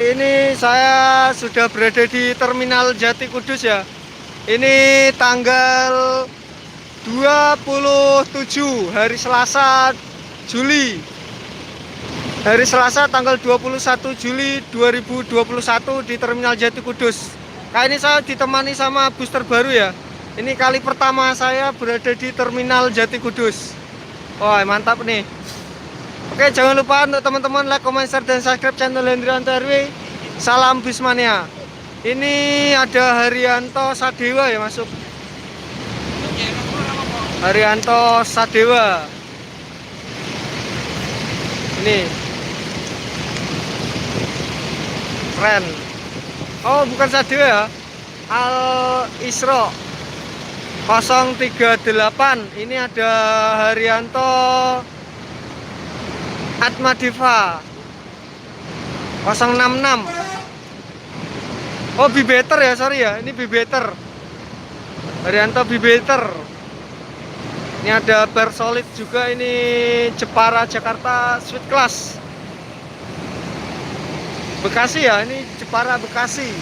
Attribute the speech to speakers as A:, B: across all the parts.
A: Ini saya sudah berada di Terminal Jati Kudus ya. Ini tanggal 27 hari Selasa Juli. Hari Selasa tanggal 21 Juli 2021 di Terminal Jati Kudus. Kali ini saya ditemani sama bus terbaru ya. Ini kali pertama saya berada di Terminal Jati Kudus. Wah, mantap nih. Oke, jangan lupa untuk teman-teman like, comment, share, dan subscribe channel Hendrianto RW. Salam Bismania. Ini ada Haryanto Sadewa ya masuk. Haryanto Sadewa. Ini keren. Oh, bukan Sadewa ya. Al Isro 038. Ini ada Haryanto Atmadiva 066. Oh, Bibeter ya, sorry ya. Ini Bibeter. Haryanto Bibeter. Ini ada bar solid juga, ini Jepara Jakarta Sweet Class. Bekasi ya, ini Jepara Bekasi.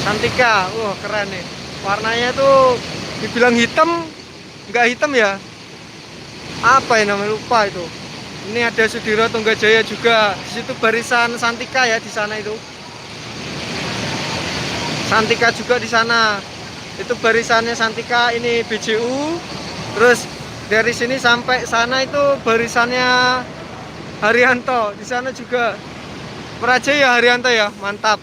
A: Santika. Wah, keren nih. Warnanya tuh dibilang hitam, nggak hitam ya. Apa ya namanya, lupa itu. Ini ada Sudiro Tunggajaya juga. Di situ barisan Santika ya, di sana itu. Santika juga di sana. Itu barisannya Santika, ini BJU. Terus dari sini sampai sana itu barisannya Haryanto. Di sana juga Prajaya Haryanto ya, mantap.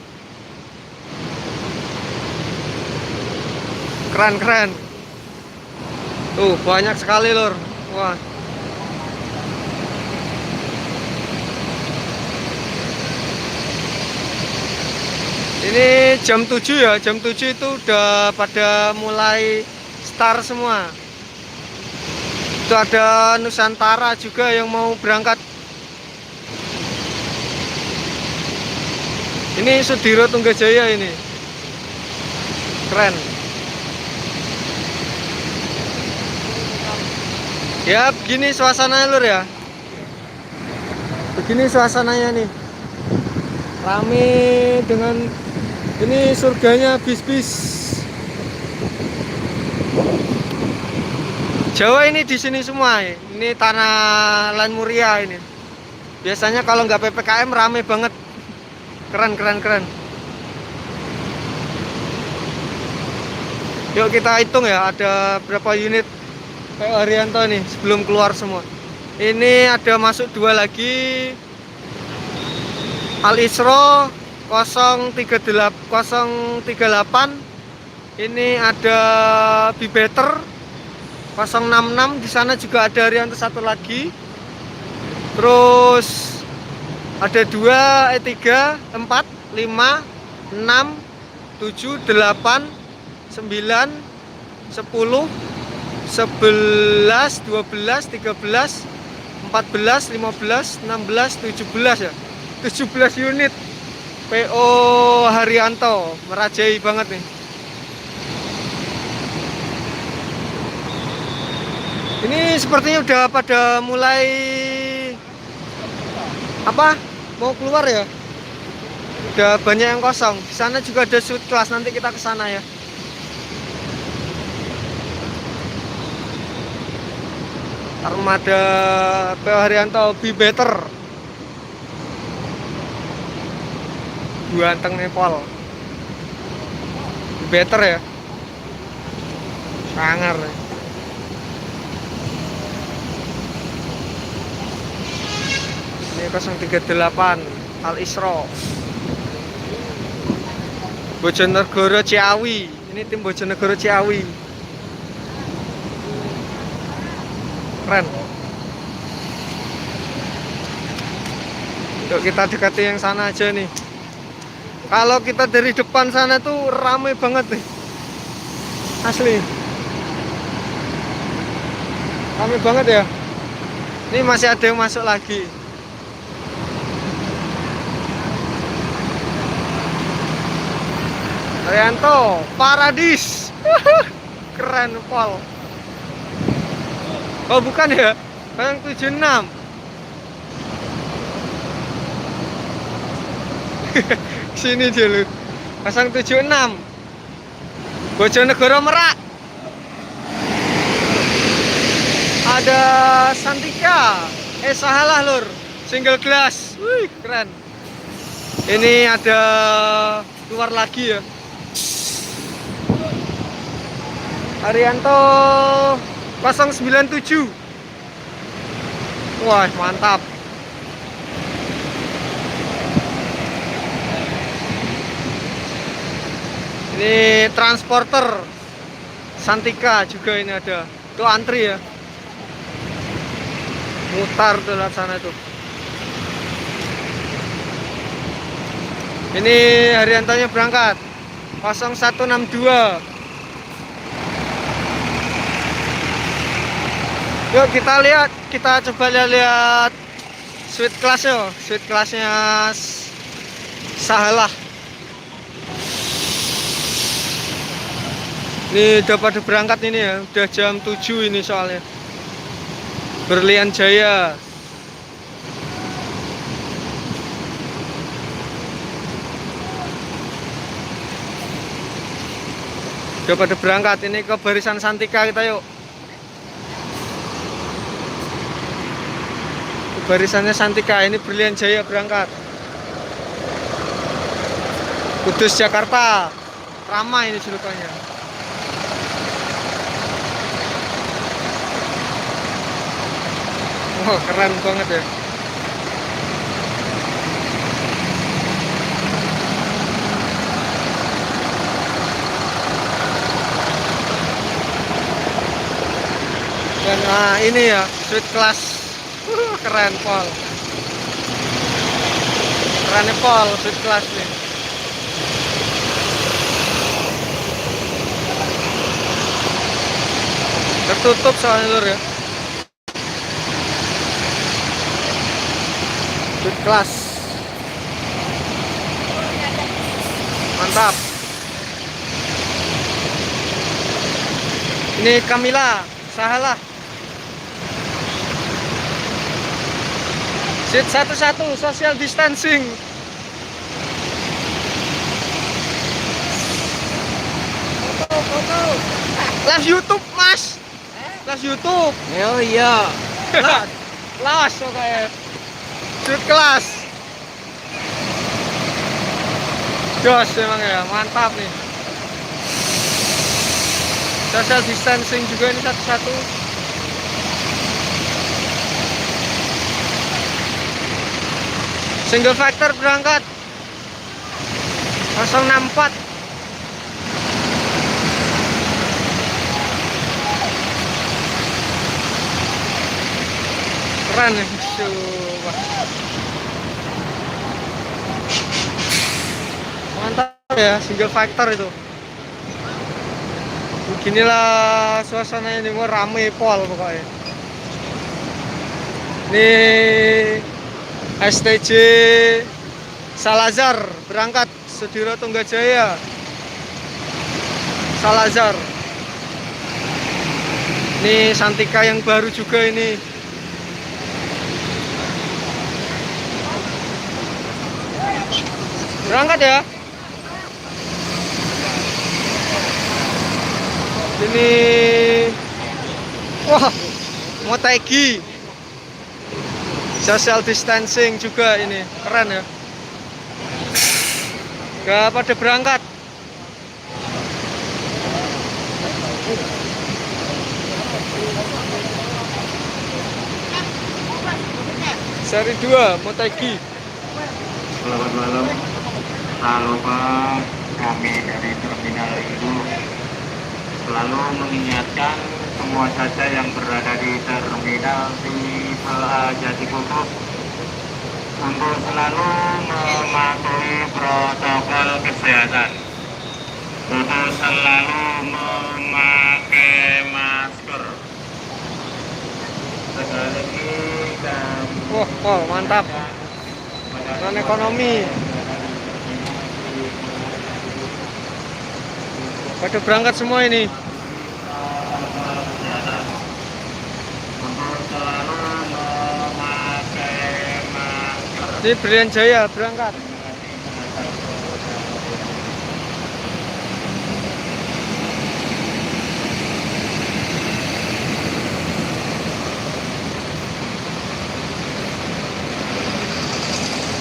A: Keren-keren. Tuh, banyak sekali lur. Wah. Ini jam 7 ya, jam 7 itu udah pada mulai start semua. Itu ada Nusantara juga yang mau berangkat. Ini Sudiro Tunggajaya ini. Keren. Ya, begini suasananya lur ya. Begini suasananya nih. Rame dengan ini surganya bis-bis. Jawa ini di sini semua. Ini tanah Lan Muria ini. Biasanya kalau nggak PPKM rame banget. Keren, keren, keren. Yuk kita hitung ya, ada berapa unit kayak Haryanto nih sebelum keluar semua. Ini ada masuk 2 lagi. Al Isro 038. Ini ada Bibeter 066. Di sana juga ada Haryanto 1 lagi. Terus ada 2, 3, 4, 5, 6, 7, 8, 9, 10, 11, 12, 13, 14, 15, 16, 17 ya. 17 unit PO Haryanto, merajai banget nih. Ini sepertinya udah pada mulai apa? Mau keluar ya? Udah banyak yang kosong. Di sana juga ada Sweet Class, nanti kita ke sana ya. Armada PO Haryanto Bibeter. Ganteng nih Pol. Better ya. Sangar nih. Ini 038 Al Isro. Bojonegoro Ciawi. Ini tim Bojonegoro Ciawi. Keren. Yuk kita dekati yang sana aja nih. Kalau kita dari depan sana tuh ramai banget nih. Asli. Ramai banget ya. Ini masih ada yang masuk lagi. Haryanto Paradis. Keren Pol. Oh bukan ya, yang 76. Sini dia lu. 076 Bojonegoro Merak. Ada Santika. Salah lur. Single glass. Wih, keren. Ini ada keluar lagi ya. Arianto 097. Wah, mantap. Ini transporter Santika juga ini ada. Tuh antri ya. Mutar tuh lihat sana tuh. Ini Haryantonya berangkat 0162. Yuk kita lihat, kita coba lihat suite class ya, suite classnya Sahalah. Ini udah pada berangkat ini ya, udah jam 7 ini soalnya. Berlian Jaya. Udah pada berangkat, ini ke barisan Santika kita yuk. Barisannya Santika, ini Berlian Jaya berangkat. Kudus Jakarta. Ramai ini julukannya. Wah, keren banget ya. Dan ini ya, suite class. Keren Pol. Keren Pol, suite class nih. Tertutup soalnya lur ya. Suite class. Mantap. Ini Kamila, Sahalah. Seat 11 social distancing. Foto. Live YouTube, Mas. Live YouTube.
B: Oh iya.
A: Kelas kayak. Suit kelas. Jos emang ya, mantap nih. Social distancing juga ini satu-satu. Single factor berangkat 064. Keren ya. Mantap ya, single factor itu. Beginilah suasananya ini, mau rame Pol pokoknya. Ini STJ Salazar berangkat Sudiro Tunggajaya. Salazar. Ini Santika yang baru juga ini. Berangkat ya. Ini wah, Motegi. Social distancing juga ini, keren ya. Gak pada berangkat. Seri 2 Motegi.
B: Selamat malam. Tak lupa kami dari Terminal itu selalu mengingatkan semua saja yang berada di terminal tipe A Jatikutuk untuk selalu mematuhi protokol kesehatan, untuk selalu memakai masker. Sekali lagi kami
A: Wah, Pol, mantap. Non ekonomi. Pada berangkat semua ini. Ini Berlian Jaya berangkat.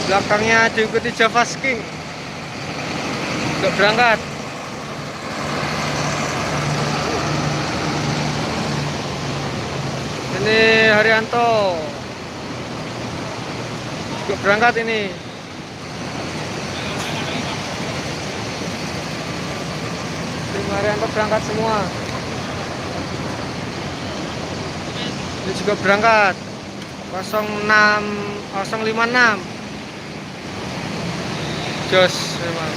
A: Belakangnya diikuti Java King untuk berangkat. Ini Haryanto juga berangkat ini. Tim Haryanto berangkat semua. Ini juga berangkat 06056. Jos memang.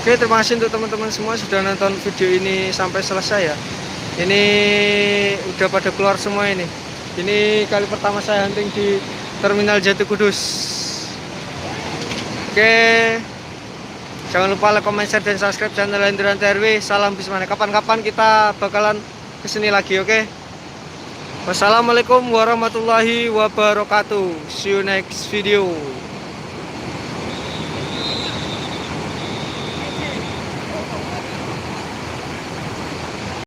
A: Oke, terima kasih untuk teman-teman semua sudah nonton video ini sampai selesai ya. Ini udah pada keluar semua ini. Ini kali pertama saya hunting di Terminal Jati Kudus. Oke, jangan lupa like, comment, share, dan subscribe channel Hendrian TRW. Salam Bismane. Kapan-kapan kita bakalan kesini lagi, oke? Wassalamualaikum warahmatullahi wabarakatuh. See you next video.